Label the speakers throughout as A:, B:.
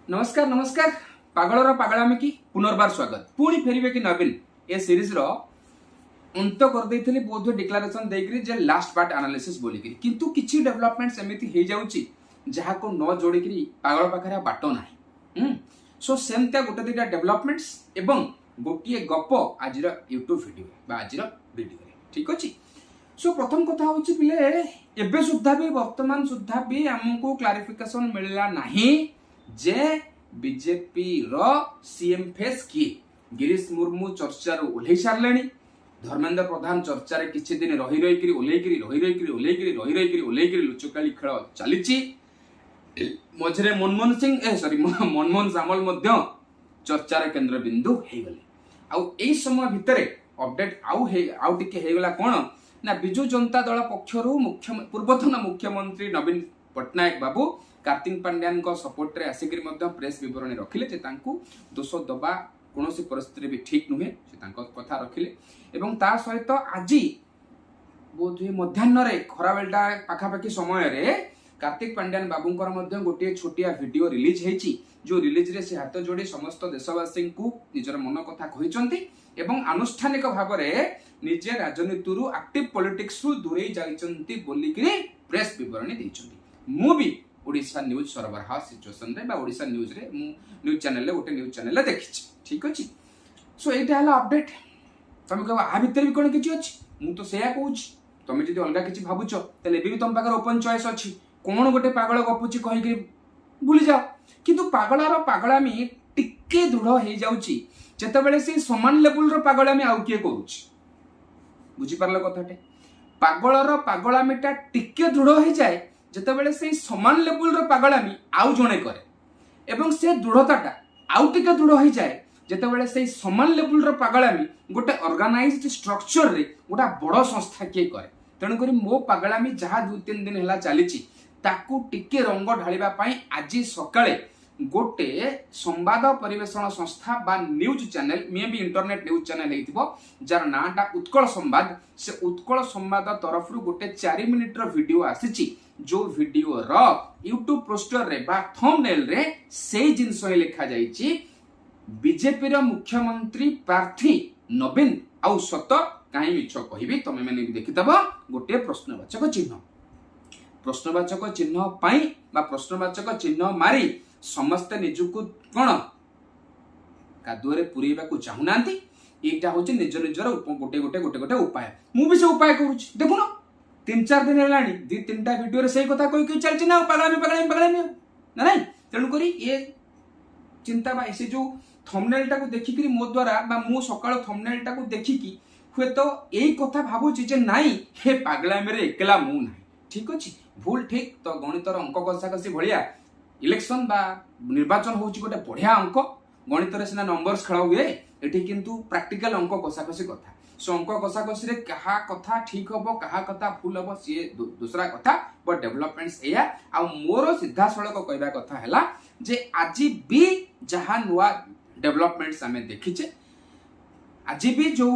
A: नमस्कार नमस्कार पागलर पागलामी की पुनर्बार स्वागत पुणी फेरबे कि नवीन ए सीरीज रो अंत कर देइथिली बोध डिक्लेरेशन देकरी जे लास्ट पार्ट एनालिसिस बोलिकरी किंतु किछि डेवलपमेंट्स एमिति हे जाउची जहा को न जोड़िकरी पागल पाखरे बाटो नाही सो सेमता गोटे दुटा डेवलपमेंट्स एवं गोटिए गप आजिर यूट्यूब वीडियो बा आजिर वीडियो रे ठीक अछि। सो प्रथम कथा होची पिले एबे सुद्धा भी वर्तमान सुद्धा भी हमको क्लारिफिकेशन मिलला नाही जे बीजेपी रो सीएम फेस किए। गिरीश मुर्मू चर्चा रो ओल्हे सारलेनी, धर्मेंद्र प्रधान चर्चा रे किछि दिन रही रही लुचकाली खेल चलीची। मझरे मनमोहन सामल मध्य चर्चार केंद्र बिंदु हे गले। आउ एई समय भितरे अपडेट आउ टिके हे गला कोन ना बिजु जनता दल पक्षरु पूर्वतन मुख्यमंत्री नवीन पटनायक बाबू कार्तिक पांड्यान को सपोर्ट रे आसिकरी मध्य प्रेस विवरणी रखिले जे तांकू दोष दबा कोनोसी परिस्थिति भी ठीक नुहे से तांको कथा रखिले। एवं ता सहित आजी बोधुए मध्याह्न रे खरा बेलटा पाखापाखि समय रे कार्तिक पांड्यान बाबूंकर मध्य गोटे छोटिया वीडियो रिलीज हेची जो रिलीज रे से हाथ जोड़ी समस्त देशवासी को निजर मन कथा कहिसंती एवं आनुष्ठानिक भाव रे निजे राजनीति रु एक्टिव पॉलिटिक्स रु दूरे जाइचंती बोलिकरी प्रेस विवरणी दैचंती। मु भी ओडिशा न्यूज सरबराह सिचुएशन रे बा ओडिशा न्यूज रे न्यूज चैनल रे गोटे न्यूज चैनल रे देखिछि ठीक अछि। सो एटा हला अपडेट तमे कहबा आ भीतर भी कोन किछि अछि मु तो सेया कहूछि तमे जदि अलगा किछि भाबुछ तले भी तम पाकर ओपन चॉइस अछि कोन गोटे पागल गपुछि कहि के भूली जाओ किंतु पागलार पागलामी टिके दृढ़ हे जाउछि जेतेबेले से समान लेवल रो पागलामी आउ किए करूछि बुझी पारलो कथाटे पागलर पागलामीटा टिके दृढ़ हे जाए जेतेबेले से समान लेवल रो पागलामी आउ जणे करे एवं से दृढ़ताटा आउ टिके दृढ़ हे जाए जेतेबेले से समान लेवल रो पागलामी गोटे ऑर्गेनाइज्ड स्ट्रक्चर रे गोटा बड़ संस्था के करे तेणु करी मो पागलामी जहाँ 2-3 दिन हेला चलीची ताकू टिके रंग ढालिबा पई आज सकाळे गोटे संवाद परिवेषण संस्था बा न्यूज चैनल मे भी इंटरनेट न्यूज चैनल हेतिबो जार नाटा उत्कल संवाद से उत्कल संवाद तरफ रु गोटे 4 मिनिट रो वीडियो आसीची जो वीडियो रो यूट्यूब पोस्टर रे बा थंबनेल रे से जिंस लिखा जाईची बीजेपी रो मुख्यमंत्री प्रार्थी नवीन आउ सत काहे मिछ कहिबी तमे माने देखितबो गोटे प्रश्नवाचक चिन्ह पाई बा प्रश्नवाचक चिन्ह मारी समस्त निजुकु कोन कादुरे पुरीबा को चाहुनांती एटा होची निज निजर गोटे गोटे गोटे गोटे उपाय मु भी से उपाय करूची देखुनो 3-4 दिन हेलानी 2-3टा वीडियो रे सही कथा कोई चलची ना पागलामी ना नहीं तेणु करी ये चिंता बा ऐसे जो थंबनेल टा को देखि करी मो द्वारा बा मु सकाळ थंबनेल टा को देखि की हुए तो एई कथा भाबुची जे नाही हे पागलामी रे एकला मु नाही ठीक अछि भूल ठीक तो गणितर अंक कषाकषि भलिया इलेक्शन बा निर्वाचन होची गोटे बढ़िया अंक गणित रे सिना नंबर्स खेल हुए एठी किंतु प्रैक्टिकल अंक कषाकषि कथा सो अंक कषाकषि रे कहा कथा ठीक हबो कहा कथा भूल हबो से दूसरा कथा बट डेवलपमेंट्स एया आ मोर सीधा सड़क कहबा कथा हैला जे आज भी जहां नुआ डेवलपमेंट्स हमें देखिचे आज भी जो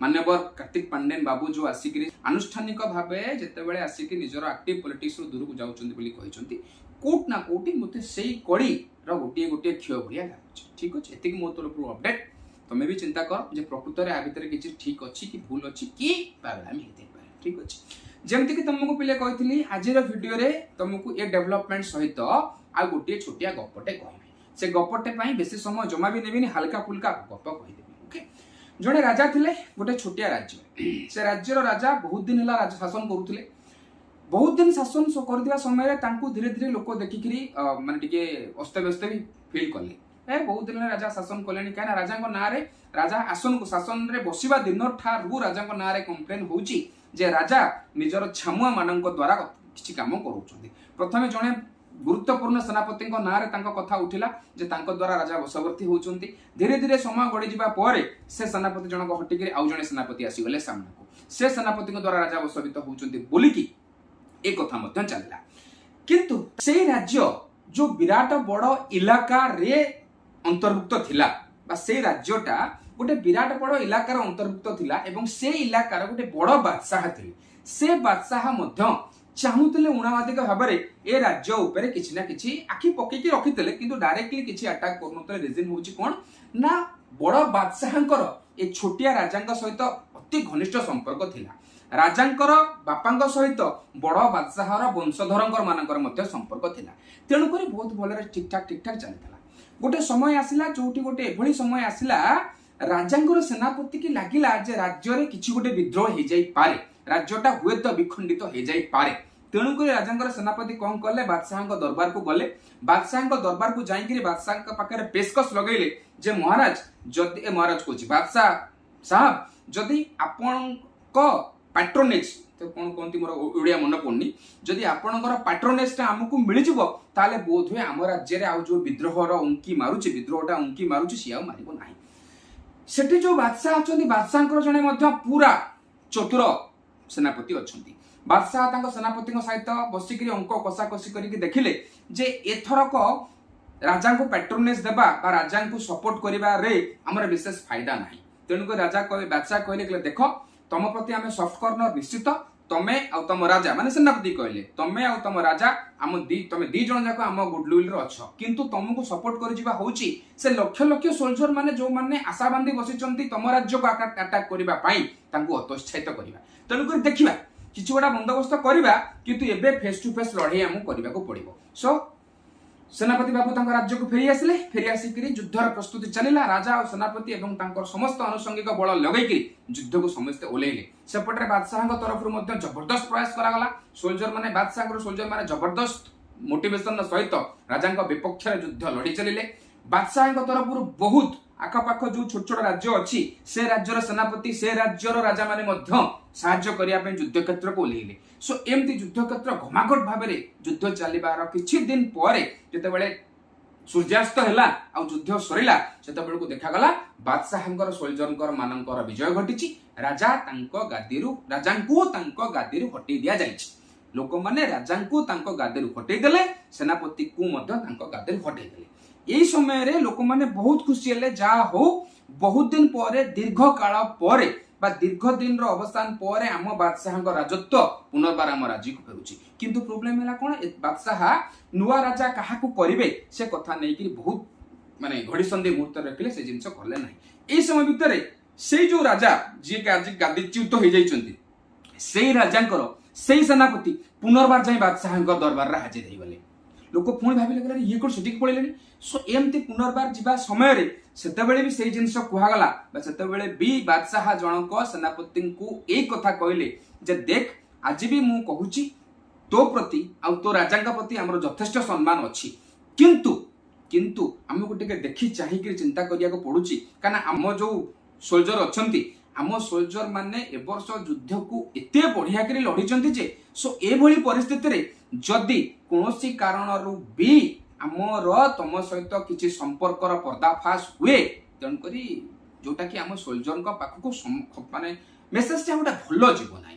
A: मान्यवर कार्तिक पांडेन बाबू जो आसिक आनुष्ठानिक भावे जेतेबेले आसिक निजर एक्टिव पॉलिटिक्स रु दूर को जाउचंती बोली कहिसंती कोट ना कोटी मते सेई कड़ी रो गोटे गोटे खियो भरिया लागछ ठीक अछि एतिक मो तरफ अपडेट तमे भी चिंता कर जे प्रकृत रे आ भीतर किछि ठीक अछि कि भूल अछि कि पागलामी हेते पारे ठीक अछि जेमति कि तुमको पिले कहितली आजिर वीडियो रे तुमको ए डेवलपमेंट सहित आ गोटे छोटिया गपटे कहबी से गपटे पई बेसी समय जमा भी नेबिनी हल्का फुल्का गप कहि देबी ओके। जड़े राजा थिले गोटे छोटिया राज्य से राज्यर राजा बहुत दिन हला राज्य शासन करुथिले बहुत दिन शासन करदिया समय तांकू धीरे धीरे लोक देखिकरी माने टिके अस्तव्यस्त भी फील कले बहुत दिन राजा शासन कलेनी काना राजा को ना रे राजा आसन को शासन रे बसिबा दिन ठारू राजा को ना रे कंप्लेन होउची जे राजा निजर छामुआ मानक द्वारा किछि काम करूछथि। प्रथमे जणे गुरुत्वपूर्ण सेनापति ना रे तांको कथा उठिला जे तांको द्वारा राजा बसवर्ती होउचंती धीरे धीरे समय गडी जिबा परे से सेनापति जनक हटिकरी आउ जणे सेनापति आसी गले सामना को से सेनापति को द्वारा राजा बसवित होउचंती बोली की एक कथा मध्य चलला किंतु से राज्य जो विराट बड़ इलाका रे अंतर्भुक्त थिला बा से राज्यटा गोटे विराट बड़ इलाकार अंतर्भुक्त थिला एवं से इलाकार गोटे बड़ बादशाह थिले से बादशाह मध्य चाहूले उणावादिक भाव में ए राज्य उपरे किसी ना किसी आखि पकईकी रखिते कि डायरेक्टली किसी अटाक कर रिजन हूँ कौन ना बड़ बादशाहर ए छोटिया राजा सहित अति घनिष्ठ संपर्क थिला। राजांकर बापा सहित बड़ बादशाहर वंशधर मानकर संपर्क थिला। तेणुक बहुत भल ठीक ठाक चलता। गोटे समय आसला जो गोटे एभली समय आसला राजांकर सेनापति की लगिला जे राज्य रे किछि गोटे विद्रोह हो जाई पारे, राज्यटा हुए तो विखंडित हो जाई पारे। तेणुक राजांकर सेनापति कौन कले बादशाह दरबार को गले। बादशाह दरबार को जाइए बादशाह पाखे पेशकश लगेले जे महाराज जदि महाराज कहूँ बादशाह साहब जदि आपण पैट्रोनेज तो कौन कहती मोर ओडिया मन पड़नी जदि आपणकर पैट्रोनेजटा आमको मिल ताले बोध हुए आम राज्य में आउ जो विद्रोहर उंकी मारुचे विद्रोहटा उंकी मारुचे सी आ मारिबो नाही। सेठी जो बादशाह अच्छा बादशाह जड़े पूरा चतुर सेनापति अच्छा बादशाह तांको सेनापति सहित बसिक अंक कषाकषि करके देखिले जे एथरक राजा को पैट्रोनेज देबा बा राजा को सपोर्ट करिबारे हमर विशेष फायदा नाही। तेणुक राजा बादशाह कहले देख तम प्रति आम सॉफ्ट कॉर्नर निश्चित तमे आ तम राजा माने सेनापति कहले तमे आ तम राजा आम तमे दी जण जाक आम गुडविल रो अछ किंतु तुमको सपोर्ट कर जिबा होउची से लक्ष लक्ष सोल्जर माने जो माने आशा बांधी बसिचंती तम राज्य को अटैक करबा पई तांको हतोत्साहित करबा। तेणुक देखिबा किछि गोटा बंदोबस्त करबा किंतु एबे फेस टू फेस लड़ाई आम करबा को पड़िबो। सो सेनापति बाबू तांको राज्य को फेरी आसिले। फेरी आसिक युद्धर प्रस्तुति चलिला। राजा और सेनापति एवं तांकर समस्त आनुषंगिक बल लगैकि युद्ध को समस्ते ओल्लैले। सेपटे बादशाह तरफ जबरदस्त प्रयास करागला। सोल्जर माने बादशाह सोल्जर माने जबरदस्त मोटिवेशन सहित राजा विपक्ष युद्ध लड़ी चलिले। बादशाह तरफ बहुत आखपाख जो छोट छोट राज्य अच्छी से राज्यर सेनापति से राज्यर राजा माने साहाय्य करने युद्ध क्षेत्र को ओल्लैले। सो एमती युद्ध क्षेत्र घमाघट भाव में युद्ध चलिबार किछि दिन पर जेतेबेले सूर्यास्त हैला आ युद्ध सरिला सेतेबेले को देखागला बादशाहंकर सोल्जरंकर मानकर विजय घटिछि। राजा तांको गादीरु राजांको तांको गादीरु हटै दिया जाइछि। लोक माने राजांको तांको गादीरु हटै देले सेनापति को मध्य तांको गादीरु हटै देले। यही समय रे लोक माने बहुत खुशी हेले जा हो बहुत दिन पर दीर्घ काल पर बा दीर्घ दिन रो अवसान पर आम बादशाह राजत्व पुनर्बार आम राज्य को फेरुची। किंतु प्रोब्लेम है कौन बादशाह नुआ राजा क्या करेंगे से कथा नहीं बहुत माने घड़ी संधि मुहूर्त रखिले से जिनस कले ना। यही समय भितर से जो राजा जी आज गादीच्युत हो जाइछन्ति से राजांकर से सेनापति पुनर्बार जाई बादशाह दरबार हाजिर हो गले। लोक पुणी भाविले ये कौन सेठी पड़े। सो एमती पुनर्बार जीवा समय सेतेबेले भी से जिनस कहगला सेतेबेले भी बादशाह जनक सेनापति को एक कथा कहले जे देख आज भी मु कहूची तो प्रति आ तो राजा प्रति आमर यथेष्ट सम्मान अच्छी किंतु किंतु आमको टिके देखि चाहिए चिंता करिया को पड़ुची काना आम जो सोल्जर अच्छंती आम सोल्जर माने ए वर्ष युद्ध को एते बढ़िया करी लड़ीचंती जे सो ए भली परिस्थिति रे जदि कोनोसी कारणरू भी आमर तम सहित किसी संपर्क पर्दाफाश हुए तेणुकरी जोटा कि आम सोल्जर पाखक माने मेसेजटा गोटे भल जीव ना।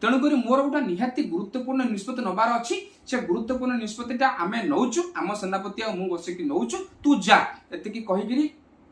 A: तेणुक मोर गोटे निहाती गुरुत्वपूर्ण निष्पत्ति नबार अच्छी से गुरुत्वपूर्ण निष्पत्तिटा आम नौचु आम सेनापति आ मु बसिक नौचु तू जा एतिकी कहीकि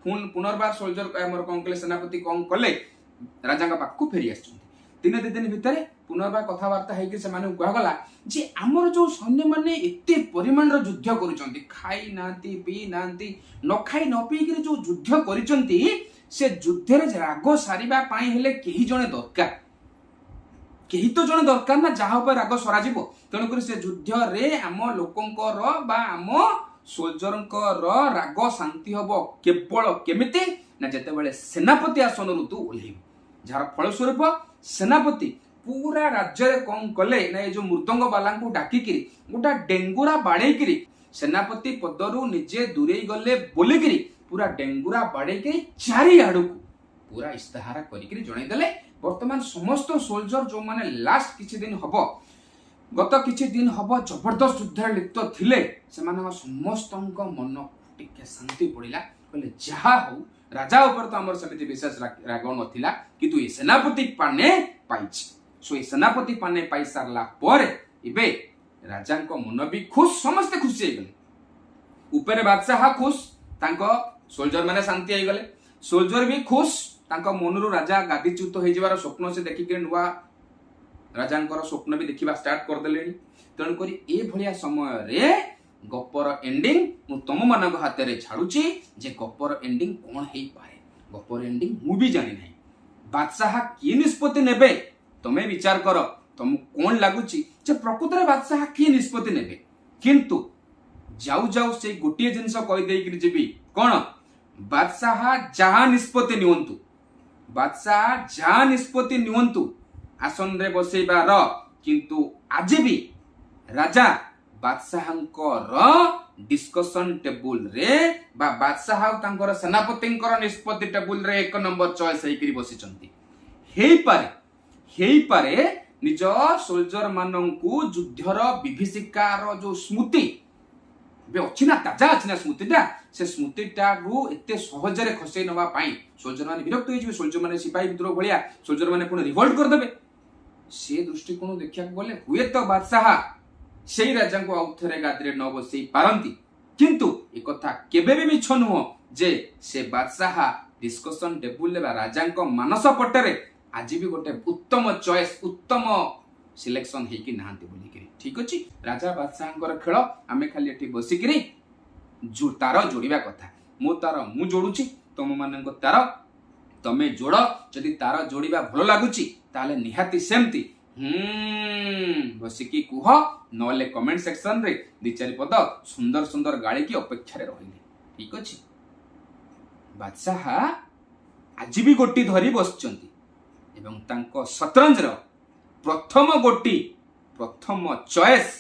A: पुनर्बार सोल्जर आमर कौन कले सेनापति कौन कले राजा पाखक फेरी आस दिन दि दिन भितर पुनर्बार कथबार्ता होकर से कहगला जे आमर जो सैन्य मैंने एते परिमाण युद्ध कर खाई ना पी ना न खाई न पीक जो युद्ध कर युद्ध राग सारिबा हेले कही जने दरकार कही तो जने दरकार ना जहाँ राग सर तेणुक से युद्ध रे आम लोकंकर बा आम सोल्जरंकर राग शांति हम केवल केमिति ना जेतेबेले सेनापति आसन ऋतु ओह्लैब जार फलस्वरूप सेनापति पूरा राज्य कौन कले ना ये जो मृदंग बाला को डाकिकी गोटा डेंगुरा बाड़ेकरी सेनापति पदरू निजे दूरे गले बोलिकी पूरा डेंगुरा बाड़ेकरी चारिआड़ को पूरा इस्ताहार करिकरी जनईदेले। वर्तमान समस्त सोल्जर जो माने लास्ट किछि दिन हबो गत किछि दिन हबो जबरदस्त युद्ध लिप्त थिले सेमानक समस्तक मन टिके शांति पड़िला कहले जहा हो राजा ऊपर तो आमर समिति विशेष राग नथिला किंतु ये सेनापति पाने पाइछि। सो ये सेनापति पाने पाई सारला पर इबे राजा को मन भी खुश समस्ते खुशी हो गले। ऊपर बादशाह खुश तांको सोल्जर माने शांति हो गले सोल्जर भी खुश तांको मनरु राजा गादीच्युत हो जबार स्वप्न से देखिक नुआ ରାଜାଙ୍କର ସ୍ୱପ୍ନ ବି ଦେଖିବା ଷ୍ଟାର୍ଟ କରିଦେଲେଣି। ତେଣୁକରି ଏଭଳିଆ ସମୟରେ ଗପର ଏଣ୍ଡିଂ ମୁଁ ତମମାନଙ୍କ ହାତରେ ଛାଡୁଛି ଯେ ଗପର ଏଣ୍ଡିଂ କଣ ହେଇପାରେ। ଗପର ଏଣ୍ଡିଂ ମୁଁ ବି ଜାଣି ନାହିଁ। ବାଦଶାହ କିଏ ନିଷ୍ପତ୍ତି ନେବେ ତମେ ବିଚାର କର। ତମକୁ କଣ ଲାଗୁଛି ଯେ ପ୍ରକୃତରେ ବାଦଶାହ କିଏ ନିଷ୍ପତ୍ତି ନେବେ? କିନ୍ତୁ ଯାଉ ଯାଉ ସେଇ ଗୋଟିଏ ଜିନିଷ କହିଦେଇକି ଯିବି, କଣ? ବାଦଶାହ ଯାହା ନିଷ୍ପତ୍ତି ନିଅନ୍ତୁ, ବାଦଶାହ ଯାହା ନିଷ୍ପତ୍ତି ନିଅନ୍ତୁ ଆସନରେ ବସେଇବାର, କିନ୍ତୁ ଆଜି ବି ରାଜା ବାଦଶାହଙ୍କର ଡିସ୍କସନ ଟେବୁଲରେ ବା ବାଦଶାହ ଆଉ ତାଙ୍କର ସେନାପତିଙ୍କର ନିଷ୍ପତ୍ତି ଟେବୁଲରେ 1 ନମ୍ବର ଚଏସ୍ ହେଇକରି ବସିଛନ୍ତି। ହେଇପାରେ ନିଜ ସୋଲଜର ମାନଙ୍କୁ ଯୁଦ୍ଧର ବିଭୀଷିକାର ଯୋଉ ସ୍ମୃତି ଏବେ ଅଛି ନା, ତାଜା ଅଛି ନା ସ୍ମୃତିଟା, ସେ ସ୍ମୃତିଟାରୁ ଏତେ ସହଜରେ ଖସେଇ ନେବା ପାଇଁ ସୋଲଜର ମାନେ ବିରକ୍ତ ହେଇଯିବେ। ସୋଲଜର ମାନେ ସିପାହୀ ବିଦ୍ରୋହ ଭଳିଆ ସୋଲଜର ମାନେ ପୁଣି ରିଭଲ୍ଟ କରିଦେବେ। ସେ ଦୃଷ୍ଟିକୋଣ ଦେଖିବାକୁ ଗଲେ ହୁଏତ ବାଦଶାହ ସେଇ ରାଜାଙ୍କୁ ଆଉ ଥରେ ଗାଦିରେ ନ ବସେଇ ପାରନ୍ତି, କିନ୍ତୁ ଏକଥା କେବେ ବି ମିଛ ନୁହଁ ଯେ ସେ ବାଦଶାହ ଡିସ୍କସନ ଟେବୁଲରେ ବା ରାଜାଙ୍କ ମାନସ ପଟରେ ଆଜି ବି ଗୋଟେ ଉତ୍ତମ ଚଏସ୍, ଉତ୍ତମ ସିଲେକ୍ସନ ହେଇକି ନାହାନ୍ତି ବୋଲିକିରି। ଠିକ ଅଛି, ରାଜା ବାଦଶାହଙ୍କର ଖେଳ, ଆମେ ଖାଲି ଏଠି ବସିକିରି ତାର ଯୋଡ଼ିବା କଥା। ମୁଁ ଯୋଡୁଛି, ତମ ମାନଙ୍କ ତାର ତମେ ଯୋଡ଼। ଯଦି ତାର ଯୋଡ଼ିବା ଭଲ ଲାଗୁଛି ତାହେଲେ ନିହାତି ସେମିତି ବସିକି କୁହ, ନହେଲେ କମେଣ୍ଟ ସେକ୍ସନରେ 2-4 ପଦ ସୁନ୍ଦର ସୁନ୍ଦର ଗାଳିକି ଅପେକ୍ଷାରେ ରହିଲେ। ଠିକ ଅଛି, ବାଦଶାହ ଆଜି ବି ଗୋଟି ଧରି ବସିଛନ୍ତି ଏବଂ ତାଙ୍କ ଶତରଞ୍ଜର ପ୍ରଥମ ଗୋଟି, ପ୍ରଥମ ଚଏସ୍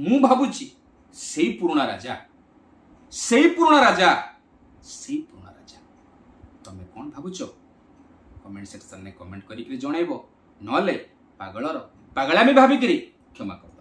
A: ମୁଁ ଭାବୁଛି ସେଇ ପୁରୁଣା ରାଜା। ତମେ କଣ ଭାବୁଛ? କମେଣ୍ଟ ସେକ୍ସନରେ କମେଣ୍ଟ କରିକି ଜଣାଇବ, ନହେଲେ ପାଗଳାମି ଭାବିକିରି କ୍ଷମା କର।